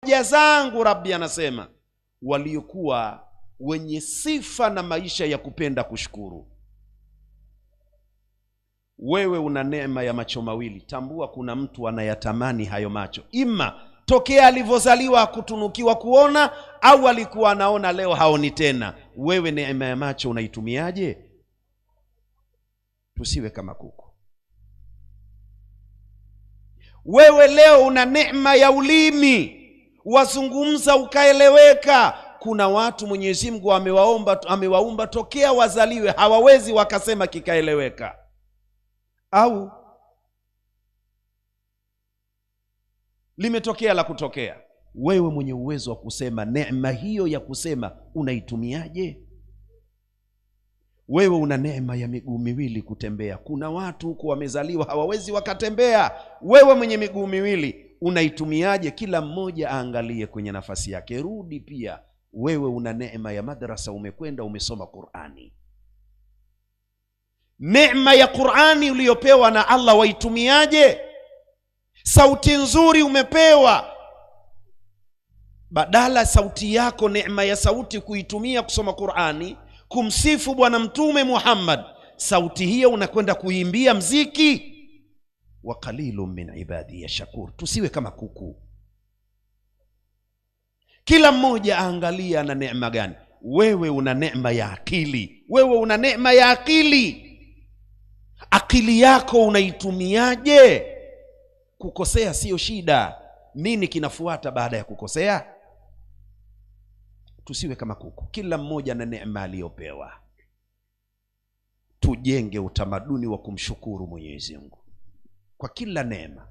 Jazangu Rabbi anasema waliokuwa wenye sifa na maisha ya kupenda kushukuru. Wewe una neema ya macho mawili, tambua kuna mtu anayatamani hayo macho, ima tokea alivyozaliwa kutunukiwa kuona, au alikuwa anaona leo haoni tena. Wewe neema ya macho unaitumiaje? Tusiwe kama kuku. Wewe leo una neema ya ulimi, wazungumza ukaeleweka. Kuna watu Mwenyezi Mungu amewaumba tokea wazaliwe hawawezi wakasema kikaeleweka. Au limetokea la kutokea. Wewe mwenye uwezo wa kusema, neema hiyo ya kusema unaitumiaje? Wewe una neema ya miguu miwili kutembea. Kuna watu huko wamezaliwa hawawezi wakatembea. Wewe mwenye miguu miwili unaitumiaje? Kila mmoja aangalie kwenye nafasi yake. Rudi pia, wewe una neema ya madrasa, umekwenda umesoma Qur'ani. Neema ya Qur'ani uliyopewa na Allah waitumiaje? Sauti nzuri umepewa, badala sauti yako, neema ya sauti kuitumia kusoma Qur'ani, kumsifu Bwana Mtume Muhammad, sauti hiyo unakwenda kuimbia mziki. Wa qalilun min ibadi ya shakur. Tusiwe kama kuku. Kila mmoja aangalia na neema gani. Wewe una neema ya akili. Wewe una neema ya akili. Akili yako unaitumiaje? Kukosea sio shida. Nini kinafuata baada ya kukosea? Tusiwe kama kuku. Kila mmoja na neema aliyopewa. Tujenge utamaduni wa kumshukuru Mwenyezi Mungu kwa kila neema.